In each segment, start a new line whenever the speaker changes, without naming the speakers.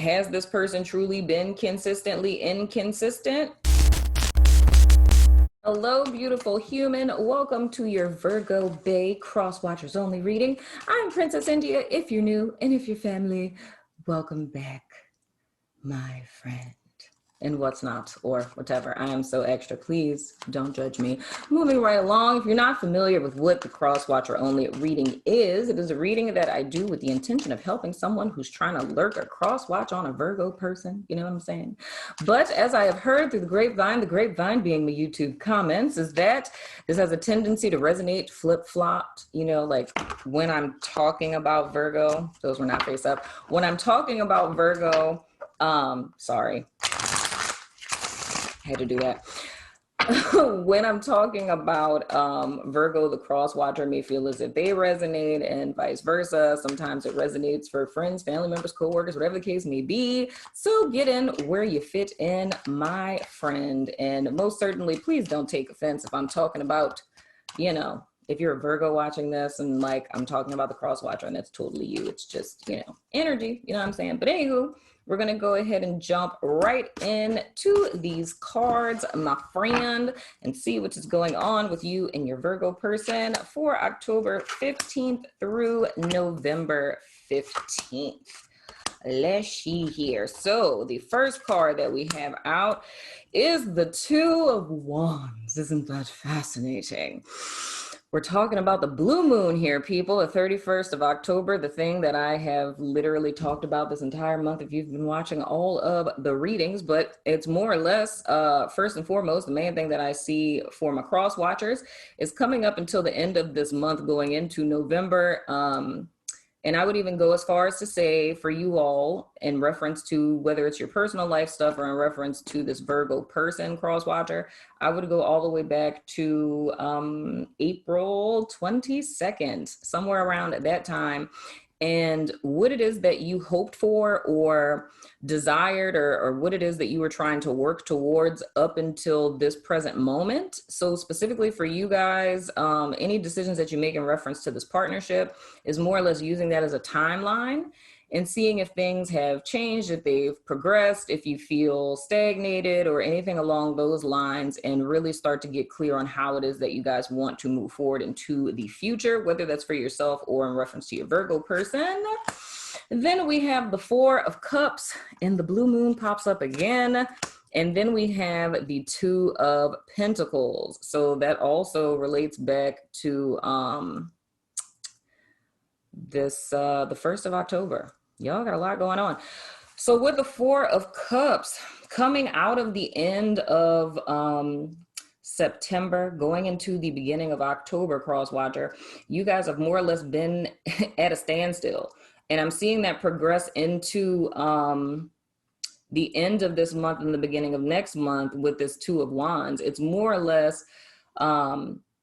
has this person truly been consistently inconsistent? Hello, beautiful human. Welcome to your Virgo Bae Cross Watchers Only reading. I'm Princess India. If you're new and if you're family, welcome back, my friend. And what's not, or whatever. I am so extra. Please don't judge me. Moving right along, if you're not familiar with what the Cross Watcher Only reading is, it is a reading that I do with the intention of helping someone who's trying to lurk or cross watch on a Virgo person. You know what I'm saying? But as I have heard through the grapevine being my YouTube comments, is that this has a tendency to resonate flip-flopped. You know, like when I'm talking about Virgo, those were not face up. When I'm talking about Virgo, sorry. Had to do that. When I'm talking about Virgo, the cross watcher may feel as if they resonate and vice versa. Sometimes it resonates for friends, family members, co-workers, whatever the case may be. So get in where you fit in, my friend. And most certainly, please don't take offense if I'm talking about, you know, if you're a Virgo watching this and like I'm talking about the cross watcher and it's totally you. It's just, you know, energy, you know what I'm saying? But anywho, we're going to go ahead and jump right into these cards, my friend, and see what is going on with you and your Virgo person for October 15th through November 15th. Let's see here. So the first card that we have out is the Two of Wands. Isn't that fascinating? We're talking about the blue moon here, people, the 31st of October, the thing that I have literally talked about this entire month if you've been watching all of the readings, but it's more or less, first and foremost, the main thing that I see for my cross watchers is coming up until the end of this month, going into November. And I would even go as far as to say for you all, in reference to whether it's your personal life stuff or in reference to this Virgo person cross watcher, I would go all the way back to April 22nd, somewhere around at that time. And what it is that you hoped for or desired, or what it is that you were trying to work towards up until this present moment. So specifically for you guys, any decisions that you make in reference to this partnership is more or less using that as a timeline and seeing if things have changed, if they've progressed, if you feel stagnated or anything along those lines, and really start to get clear on how it is that you guys want to move forward into the future, whether that's for yourself or in reference to your Virgo person. Then we have the Four of Cups and the blue moon pops up again. And then we have the Two of Pentacles. So that also relates back to the 1st of October. Y'all got a lot going on. So with the Four of Cups coming out of the end of September, going into the beginning of October, cross watcher, you guys have more or less been at a standstill. And I'm seeing that progress into the end of this month and the beginning of next month with this Two of Wands. It's more or less,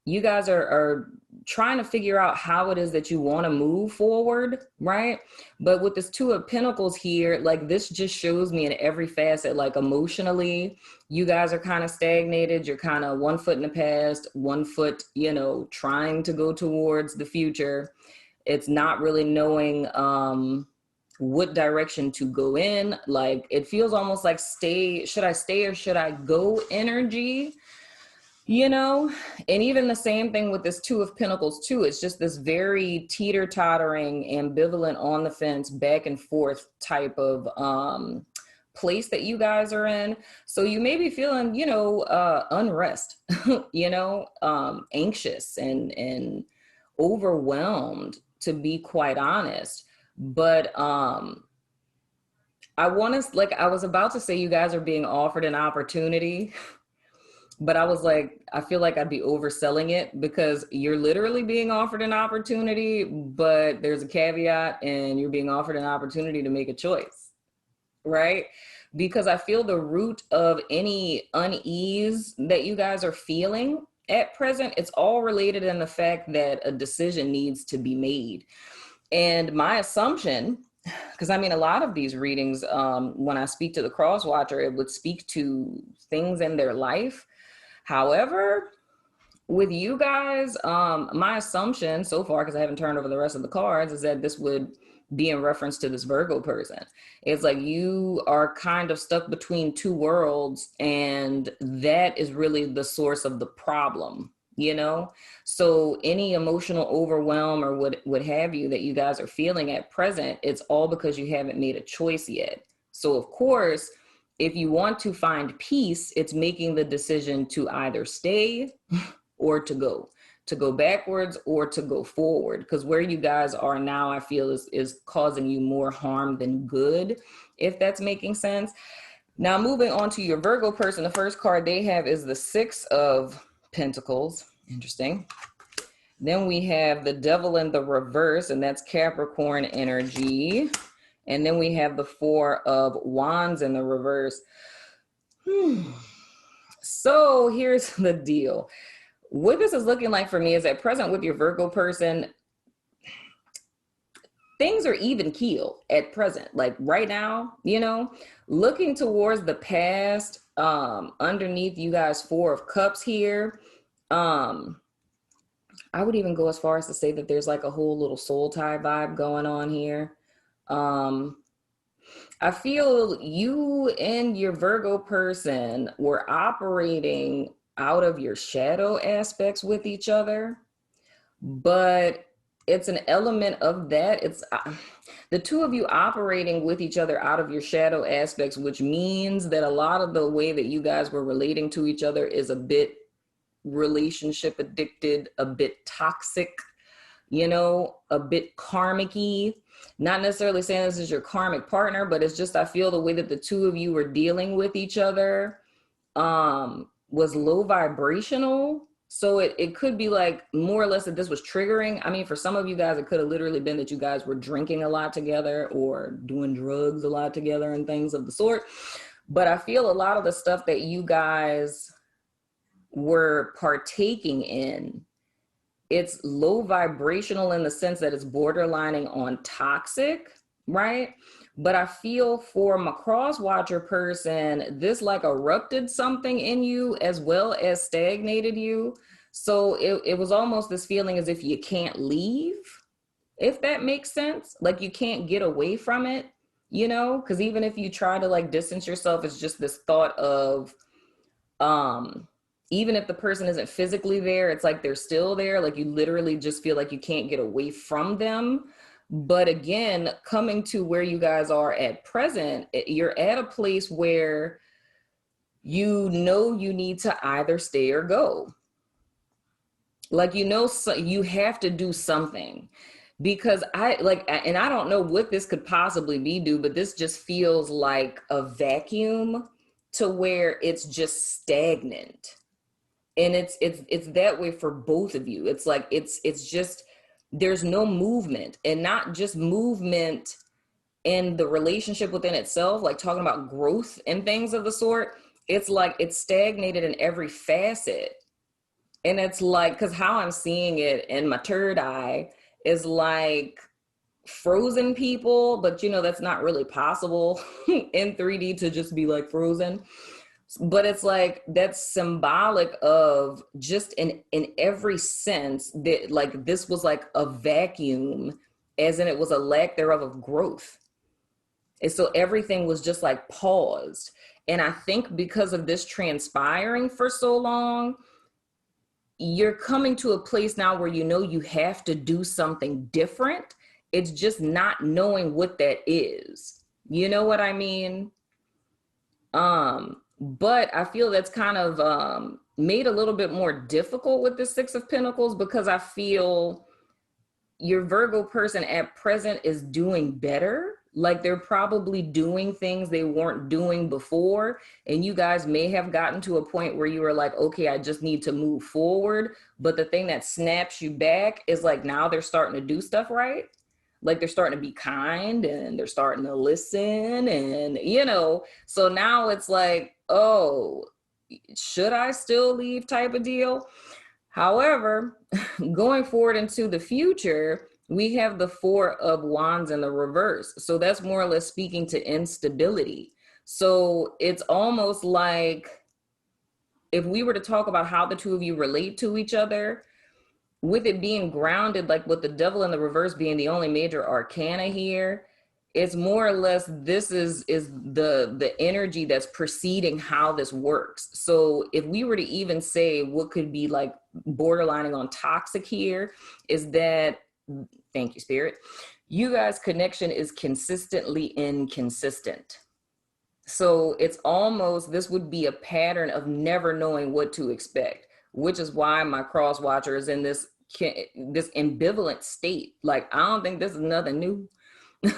you guys are trying to figure out how it is that you want to move forward, right? But with this Two of Pentacles here, like this just shows me in every facet, like emotionally, you guys are kind of stagnated. You're kind of 1 foot in the past, 1 foot, you know, trying to go towards the future. It's not really knowing what direction to go in. Like it feels almost like should I stay or should I go energy? You know, and even the same thing with this Two of Pentacles too. It's just this very teeter-tottering, ambivalent, on the fence, back and forth type of place that you guys are in. So you may be feeling, you know, unrest, you know, anxious and overwhelmed, to be quite honest. But I was about to say you guys are being offered an opportunity. But I was like, I feel like I'd be overselling it because you're literally being offered an opportunity, but there's a caveat and you're being offered an opportunity to make a choice, right? Because I feel the root of any unease that you guys are feeling at present, it's all related in the fact that a decision needs to be made. And my assumption, because I mean, a lot of these readings, when I speak to the cross watcher, it would speak to things in their life. However, with you guys, my assumption so far, because I haven't turned over the rest of the cards, is that this would be in reference to this Virgo person. It's like you are kind of stuck between two worlds, and that is really the source of the problem, you know? So any emotional overwhelm or what have you that you guys are feeling at present, it's all because you haven't made a choice yet. So of course, if you want to find peace, it's making the decision to either stay or to go backwards or to go forward. Because where you guys are now, I feel is causing you more harm than good, if that's making sense. Now, moving on to your Virgo person, the first card they have is the Six of Pentacles. Interesting. Then we have the Devil in the reverse, and that's Capricorn energy. And then we have the Four of Wands in the reverse. So here's the deal. What this is looking like for me is at present with your Virgo person, things are even keel at present. Like right now, you know, looking towards the past, underneath you guys Four of Cups here, I would even go as far as to say that there's like a whole little soul tie vibe going on here. I feel you and your Virgo person were operating out of your shadow aspects with each other, but it's an element of that. It's the two of you operating with each other out of your shadow aspects, which means that a lot of the way that you guys were relating to each other is a bit relationship addicted, a bit toxic, you know, a bit karmic-y. Not necessarily saying this is your karmic partner, but it's just, I feel the way that the two of you were dealing with each other was low vibrational. So it could be like more or less that this was triggering. I mean, for some of you guys, it could have literally been that you guys were drinking a lot together or doing drugs a lot together and things of the sort. But I feel a lot of the stuff that you guys were partaking in, it's low vibrational in the sense that it's borderlining on toxic, right? But I feel for my cross watcher person, this like erupted something in you as well as stagnated you. So it was almost this feeling as if you can't leave, if that makes sense. Like you can't get away from it, you know? Because even if you try to like distance yourself, it's just this thought of, even if the person isn't physically there, it's like they're still there. Like you literally just feel like you can't get away from them. But again, coming to where you guys are at present, you're at a place where you know you need to either stay or go. Like, you know, so you have to do something, because I don't know what this could possibly be, but this just feels like a vacuum to where it's just stagnant. And it's that way for both of you. It's like, it's just, there's no movement, and not just movement in the relationship within itself, like talking about growth and things of the sort. It's like it's stagnated in every facet. And it's like, because how I'm seeing it in my third eye is like frozen people, but you know, that's not really possible in 3D to just be like frozen. But it's like that's symbolic of just in every sense that like this was like a vacuum, as in it was a lack thereof of growth. And so everything was just like paused. And I think because of this transpiring for so long, you're coming to a place now where you know you have to do something different. It's just not knowing what that is. You know what I mean? But I feel that's kind of made a little bit more difficult with the Six of Pentacles, because I feel your Virgo person at present is doing better. Like they're probably doing things they weren't doing before. And you guys may have gotten to a point where you were like, okay, I just need to move forward. But the thing that snaps you back is like, now they're starting to do stuff right. Like they're starting to be kind and they're starting to listen, and, you know, so now it's like, oh, should I still leave type of deal? However, going forward into the future, we have the Four of Wands in the reverse. So that's more or less speaking to instability. So it's almost like if we were to talk about how the two of you relate to each other, with it being grounded, like with the devil in the reverse being the only major arcana here, it's more or less this is the energy that's preceding how this works. So if we were to even say what could be like borderlining on toxic here, is that, thank you, Spirit, you guys' connection is consistently inconsistent. So it's almost, this would be a pattern of never knowing what to expect, which is why my cross watcher is in this ambivalent state. Like, I don't think this is nothing new.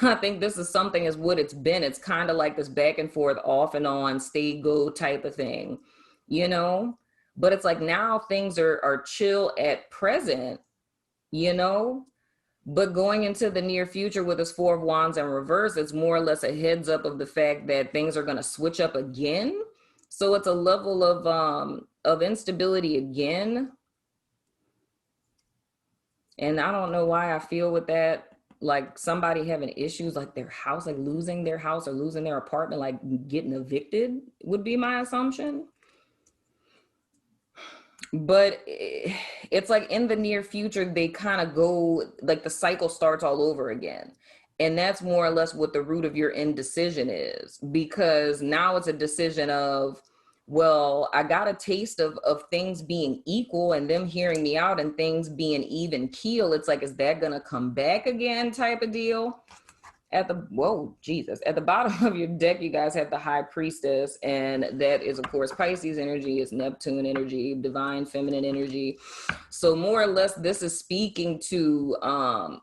I think this is something as what it's been. It's kind of like this back and forth, off and on, stay, go type of thing, you know? But it's like now things are chill at present, you know? But going into the near future with this Four of Wands in reverse, it's more or less a heads up of the fact that things are going to switch up again. So it's a level of instability again. And I don't know why I feel with that, like somebody having issues, like their house, like losing their house or losing their apartment, like getting evicted would be my assumption. But it's like in the near future, they kind of go, like the cycle starts all over again. And that's more or less what the root of your indecision is, because now it's a decision of, well, I got a taste of things being equal and them hearing me out and things being even keel. It's like, is that going to come back again type of deal? At the, whoa, Jesus, at the bottom of your deck, you guys have the High Priestess, and that is, of course, Pisces energy, is Neptune energy, divine feminine energy. So more or less, this is speaking to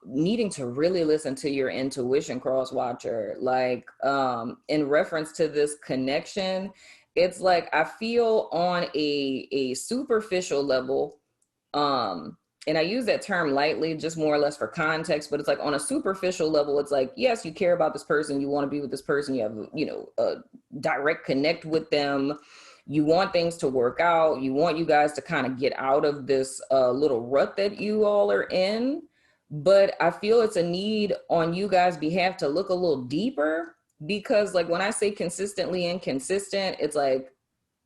needing to really listen to your intuition, cross watcher. Like in reference to this connection, it's like I feel on a superficial level, and I use that term lightly, just more or less for context, but it's like on a superficial level, it's like, yes, you care about this person, you want to be with this person, you have, you know, a direct connect with them, you want things to work out, you want you guys to kind of get out of this little rut that you all are in. But I feel it's a need on you guys' behalf to look a little deeper, because like when I say consistently inconsistent, it's like,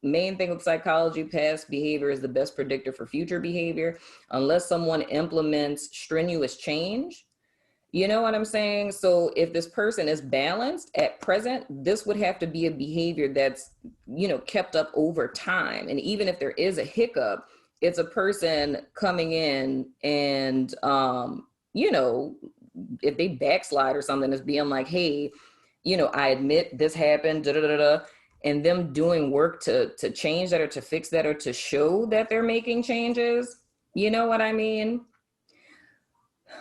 main thing with psychology, past behavior is the best predictor for future behavior, unless someone implements strenuous change. You know what I'm saying? So if this person is balanced at present, this would have to be a behavior that's, you know, kept up over time. And even if there is a hiccup, it's a person coming in and, you know, if they backslide or something, it's being like, hey, you know, I admit this happened, da da da da. And them doing work to change that or to fix that or to show that they're making changes. You know what I mean?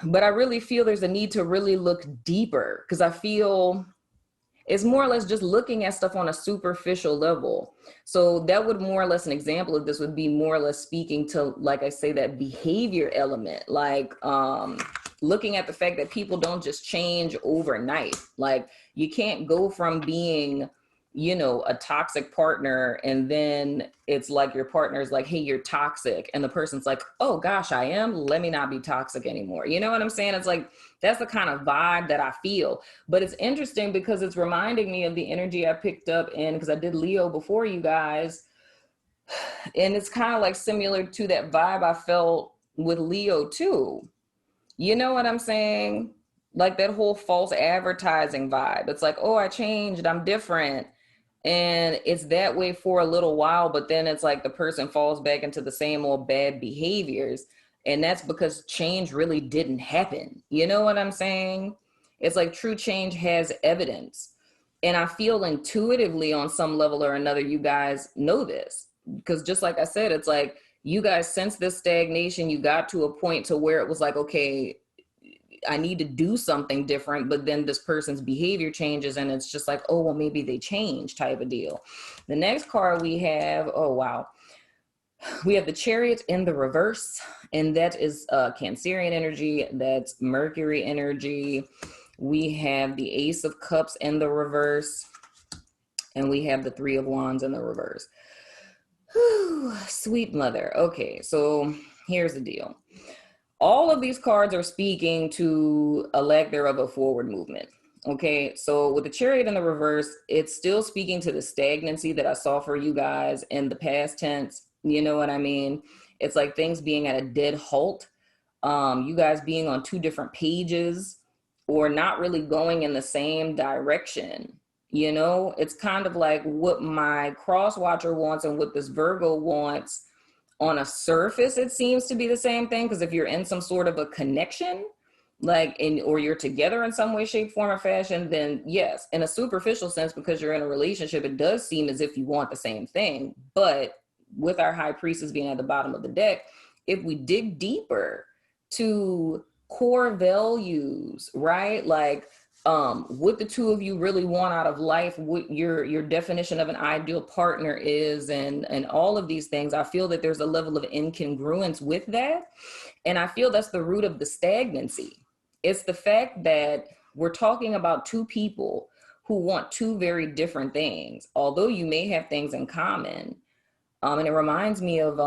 But I really feel there's a need to really look deeper, because I feel it's more or less just looking at stuff on a superficial level. So that would more or less, an example of this would be more or less speaking to, like I say, that behavior element, like looking at the fact that people don't just change overnight. Like you can't go from being, you know, a toxic partner, and then it's like your partner is like, hey, you're toxic. And the person's like, oh gosh, I am, let me not be toxic anymore. You know what I'm saying? It's like, that's the kind of vibe that I feel. But it's interesting because it's reminding me of the energy I picked up in, because I did Leo before you guys. And it's kind of like similar to that vibe I felt with Leo too. You know what I'm saying? Like that whole false advertising vibe. It's like, oh, I changed, I'm different. And it's that way for a little while, but then it's like the person falls back into the same old bad behaviors. And that's because change really didn't happen. You know what I'm saying? It's like true change has evidence. And I feel intuitively on some level or another, you guys know this. Because just like I said, it's like you guys sense this stagnation. You got to a point to where it was like, okay, I need to do something different, but then this person's behavior changes and it's just like, oh, well, maybe they change type of deal. The next card we have, oh, wow. We have the Chariot in the reverse, and that is Cancerian energy. That's Mercury energy. We have the Ace of Cups in the reverse, and we have the Three of Wands in the reverse. Whew, sweet mother. Okay, so here's the deal. All of these cards are speaking to a lack thereof of forward movement. Okay, so with the Chariot in the reverse, it's still speaking to the stagnancy that I saw for you guys in the past tense. You know what I mean? It's like things being at a dead halt. you guys being on two different pages or not really going in the same direction. You know, it's kind of like what my cross watcher wants and what this Virgo wants. On a surface, it seems to be the same thing, because if you're in some sort of a connection, like in, or you're together in some way, shape, form, or fashion, then yes, in a superficial sense, because you're in a relationship, it does seem as if you want the same thing. But with our high priestess being at the bottom of the deck, if we dig deeper to core values, right? Like what the two of you really want out of life, what your definition of an ideal partner is, and all of these things, I feel that there's a level of incongruence with that. And I feel that's the root of the stagnancy. It's the fact that we're talking about two people who want two very different things, although you may have things in common. And it reminds me of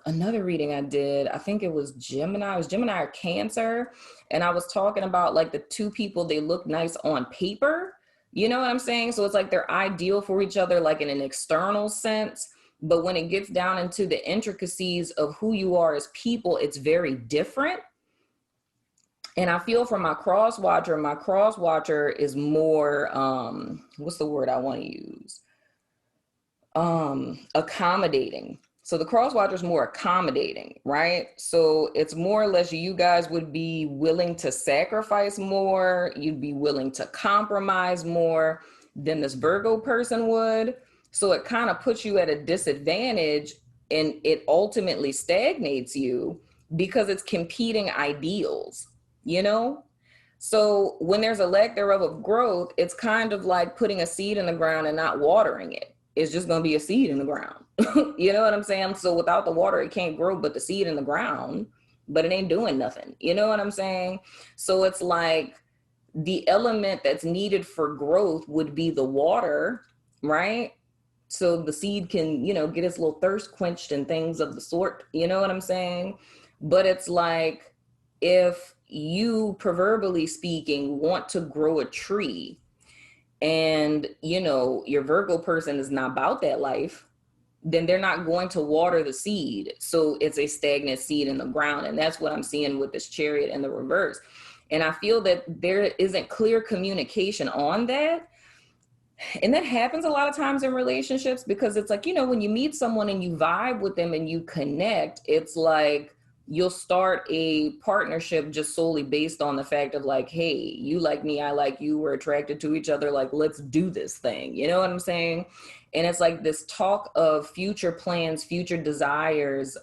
another reading I did. I think it was Gemini. It was Gemini or Cancer. And I was talking about like the two people, they look nice on paper. You know what I'm saying? So it's like they're ideal for each other, like in an external sense. But when it gets down into the intricacies of who you are as people, it's very different. And I feel for my cross watcher is more, what's the word I want to use? Accommodating. So the cross watcher is more accommodating, right? So it's more or less you guys would be willing to sacrifice more. You'd be willing to compromise more than this Virgo person would. So it kind of puts you at a disadvantage, and it ultimately stagnates you because it's competing ideals, you know? So when there's a lack thereof of growth, it's kind of like putting a seed in the ground and not watering it. It's just going to be a seed in the ground. You know what I'm saying? So without the water, it can't grow, but the seed in the ground, but it ain't doing nothing. You know what I'm saying? So it's like the element that's needed for growth would be the water, right? So the seed can, you know, get its little thirst quenched and things of the sort. You know what I'm saying? But it's like, if you, proverbially speaking, want to grow a tree, and you know your Virgo person is not about that life, then they're not going to water the seed. So it's a stagnant seed in the ground. And that's what I'm seeing with this Chariot in the reverse. And I feel that there isn't clear communication on that. And that happens a lot of times in relationships, because it's like, you know, when you meet someone and you vibe with them and you connect, it's like you'll start a partnership just solely based on the fact of like, hey, you like me, I like you, we're attracted to each other, like, let's do this thing. You know what I'm saying? And it's like this talk of future plans, future desires.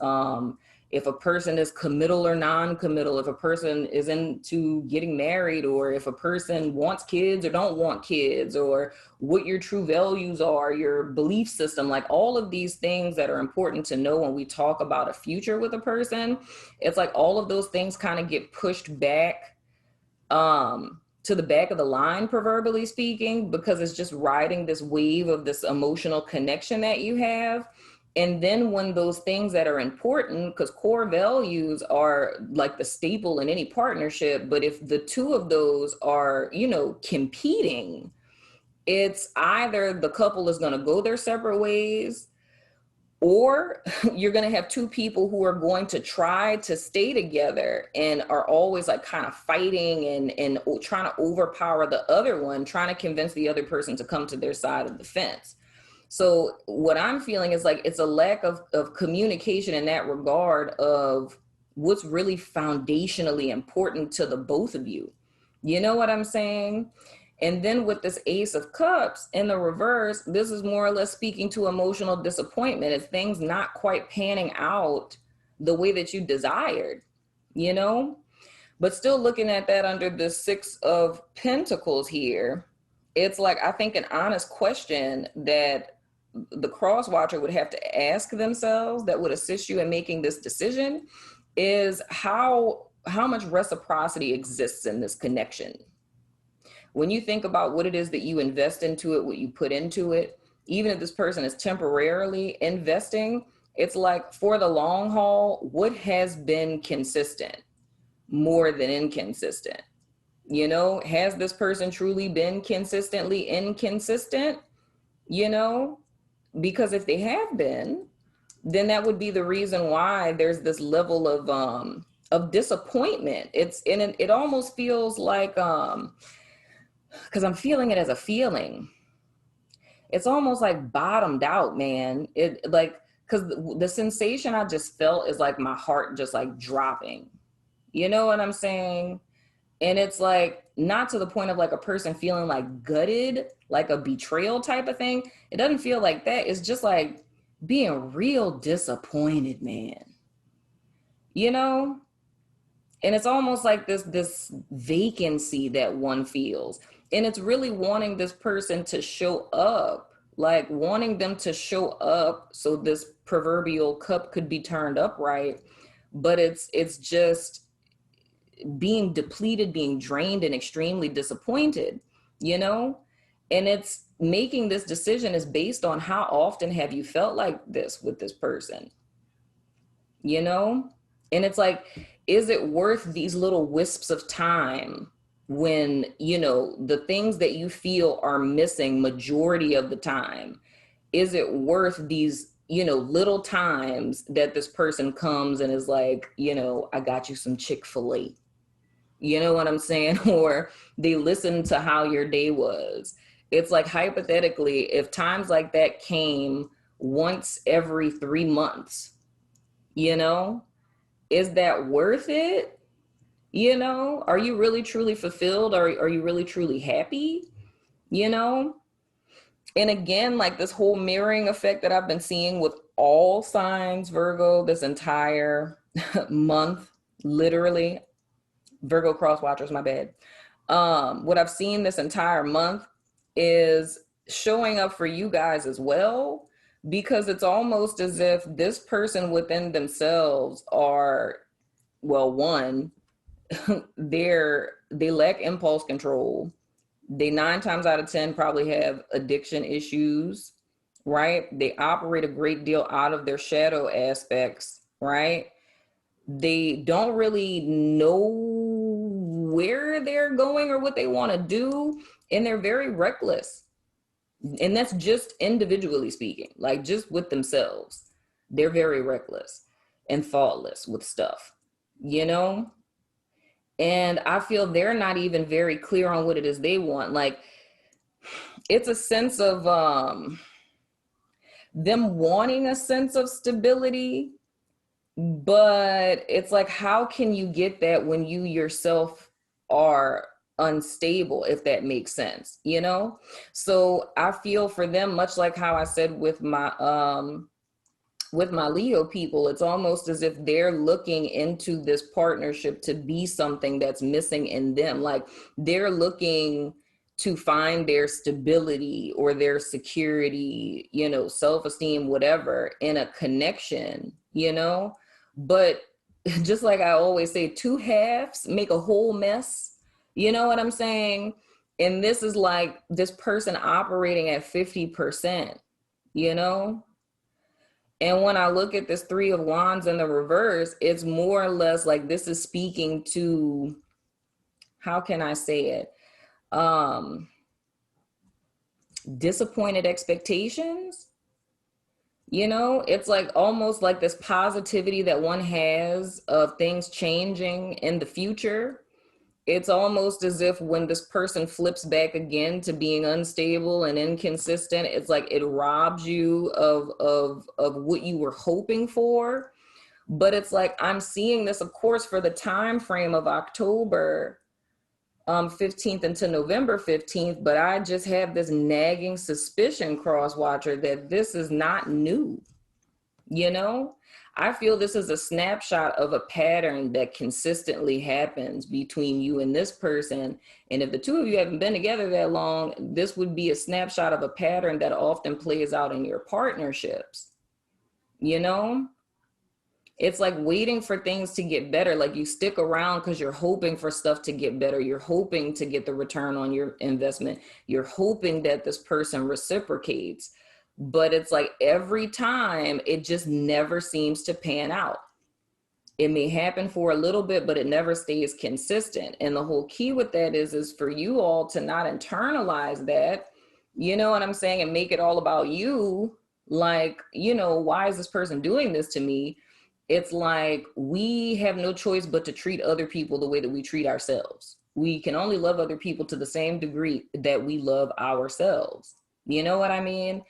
If a person is committal or non-committal, if a person is into getting married, or if a person wants kids or don't want kids, or what your true values are, your belief system, like all of these things that are important to know when we talk about a future with a person. It's like all of those things kind of get pushed back to the back of the line, proverbially speaking, because it's just riding this wave of this emotional connection that you have. And then when those things that are important, because core values are like the staple in any partnership, but if the two of those are, you know, competing, it's either the couple is going to go their separate ways, or you're going to have two people who are going to try to stay together and are always like kind of fighting and trying to overpower the other one, trying to convince the other person to come to their side of the fence. So what I'm feeling is like it's a lack of communication in that regard of what's really foundationally important to the both of you. You know what I'm saying? And then with this Ace of Cups in the reverse, this is more or less speaking to emotional disappointment. It's things not quite panning out the way that you desired, you know? But still looking at that under the Six of Pentacles here, it's like, I think an honest question that the cross watcher would have to ask themselves that would assist you in making this decision is how much reciprocity exists in this connection. When you think about what it is that you invest into it, what you put into it, even if this person is temporarily investing, it's like for the long haul, what has been consistent more than inconsistent? You know, has this person truly been consistently inconsistent? You know, because if they have been, then that would be the reason why there's this level of disappointment. It almost feels like, because I'm feeling it as a feeling. It's almost like bottomed out, man. It like, because the sensation I just felt is like my heart just like dropping. You know what I'm saying? And it's like not to the point of like a person feeling like gutted, like a betrayal type of thing. It doesn't feel like that. It's just like being real disappointed, man. You know? And it's almost like this vacancy that one feels. And it's really wanting this person to show up, like wanting them to show up so this proverbial cup could be turned up right. But it's just being depleted, being drained, and extremely disappointed, you know? And it's making this decision is based on how often have you felt like this with this person, you know? And it's like, is it worth these little wisps of time when, you know, the things that you feel are missing majority of the time? Is it worth these, you know, little times that this person comes and is like, you know, I got you some Chick-fil-A. You know what I'm saying? Or they listen to how your day was. It's like, hypothetically, if times like that came once every 3 months, you know, is that worth it? You know, are you really truly fulfilled? Are you really truly happy? You know? And again, like this whole mirroring effect that I've been seeing with all signs, Virgo, this entire month, literally, Virgo cross watchers, my bad. What I've seen this entire month is showing up for you guys as well, because it's almost as if this person within themselves are, well, one, they lack impulse control. They 9 times out of 10 probably have addiction issues, right? They operate a great deal out of their shadow aspects, right? They don't really know where they're going or what they want to do, and they're very reckless. And that's just individually speaking, like just with themselves. They're very reckless and thoughtless with stuff, you know? And I feel they're not even very clear on what it is they want. Like, it's a sense of them wanting a sense of stability, but it's like, how can you get that when you yourself are unstable, if that makes sense, you know? So I feel for them, much like how I said with my Leo people, it's almost as if they're looking into this partnership to be something that's missing in them. Like, they're looking to find their stability or their security, you know, self-esteem, whatever, in a connection, you know? But just like I always say, 2 halves make a whole mess. You know what I'm saying? And this is like this person operating at 50%, you know? And when I look at this 3 of Wands in the reverse, it's more or less like this is speaking to, how can I say it? Disappointed expectations. You know, it's like almost like this positivity that one has of things changing in the future. It's almost as if when this person flips back again to being unstable and inconsistent, it's like it robs you of what you were hoping for. But it's like, I'm seeing this, of course, for the time frame of October 15th into November 15th, but I just have this nagging suspicion, cross watcher, that this is not new. You know, I feel this is a snapshot of a pattern that consistently happens between you and this person. And if the 2 of you haven't been together that long, this would be a snapshot of a pattern that often plays out in your partnerships. You know, it's like waiting for things to get better. Like, you stick around because you're hoping for stuff to get better. You're hoping to get the return on your investment. You're hoping that this person reciprocates. But it's like every time it just never seems to pan out. It may happen for a little bit, but it never stays consistent. And the whole key with that is for you all to not internalize that, you know what I'm saying, and make it all about you. Like, you know, why is this person doing this to me? It's like we have no choice but to treat other people the way that we treat ourselves. We can only love other people to the same degree that we love ourselves. You know what I mean?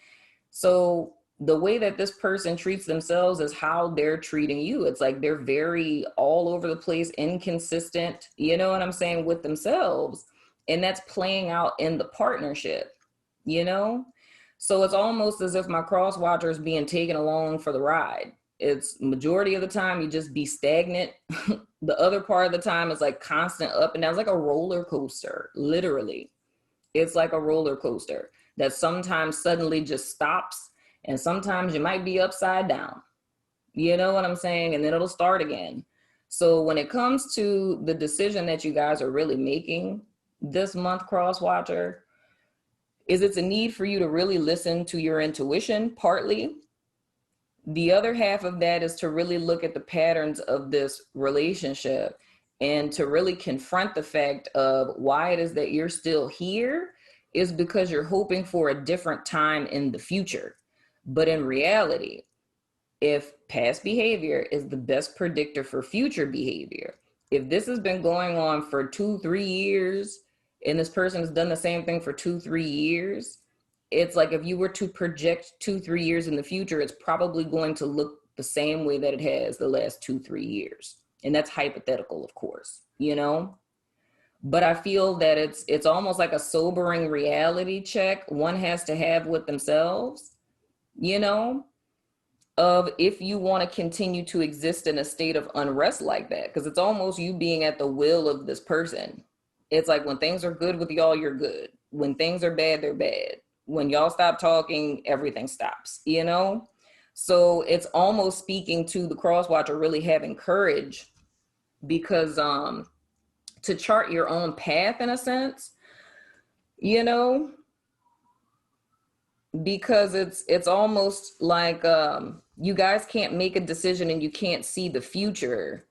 So the way that this person treats themselves is how they're treating you. It's like they're very all over the place, inconsistent, you know what I'm saying, with themselves. And that's playing out in the partnership, you know? So it's almost as if my cross watcher is being taken along for the ride. It's majority of the time you just be stagnant. The other part of the time is like constant up and down. It's like a roller coaster, literally. It's like a roller coaster that sometimes suddenly just stops, and sometimes you might be upside down. You know what I'm saying? And then it'll start again. So when it comes to the decision that you guys are really making this month, cross watcher, is it's a need for you to really listen to your intuition, partly. The other half of that is to really look at the patterns of this relationship and to really confront the fact of why it is that you're still here is because you're hoping for a different time in the future. But in reality, if past behavior is the best predictor for future behavior, if this has been going on for 2-3 years and this person has done the same thing for 2-3 years, it's like if you were to project 2-3 years in the future, it's probably going to look the same way that it has the last 2-3 years. And that's hypothetical, of course, you know? But I feel that it's almost like a sobering reality check one has to have with themselves, you know, of if you want to continue to exist in a state of unrest like that, because it's almost you being at the will of this person. It's like when things are good with y'all, you're good. When things are bad, they're bad. When y'all stop talking, everything stops, you know? So it's almost speaking to the cross watcher really having courage, because to chart your own path in a sense, you know, because it's almost like you guys can't make a decision and you can't see the future,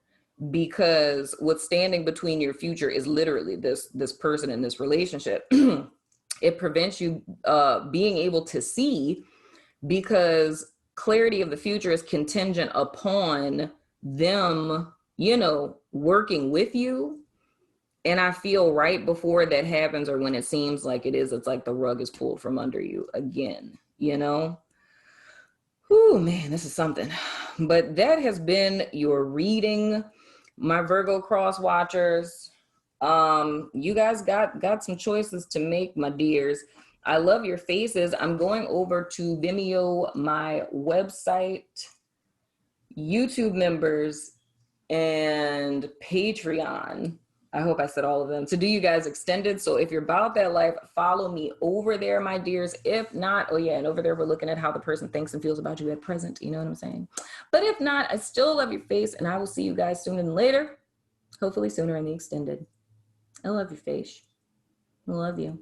because what's standing between your future is literally this person in this relationship. It prevents you being able to see, because clarity of the future is contingent upon them, you know, working with you. And I feel right before that happens, or when it seems like it is, it's like the rug is pulled from under you again, you know? Whew, man, this is something. But that has been your reading, my Virgo cross watchers. You guys got some choices to make, my dears. I love your faces. I'm going over to Vimeo, my website, YouTube members, and Patreon. I hope I said all of them, to do you guys extended. So if you're about that life, follow me over there, my dears. If not, oh yeah, and over there we're looking at how the person thinks and feels about you at present. You know what I'm saying? But if not, I still love your face, and I will see you guys sooner than later. Hopefully sooner in the extended. I love your face. I love you.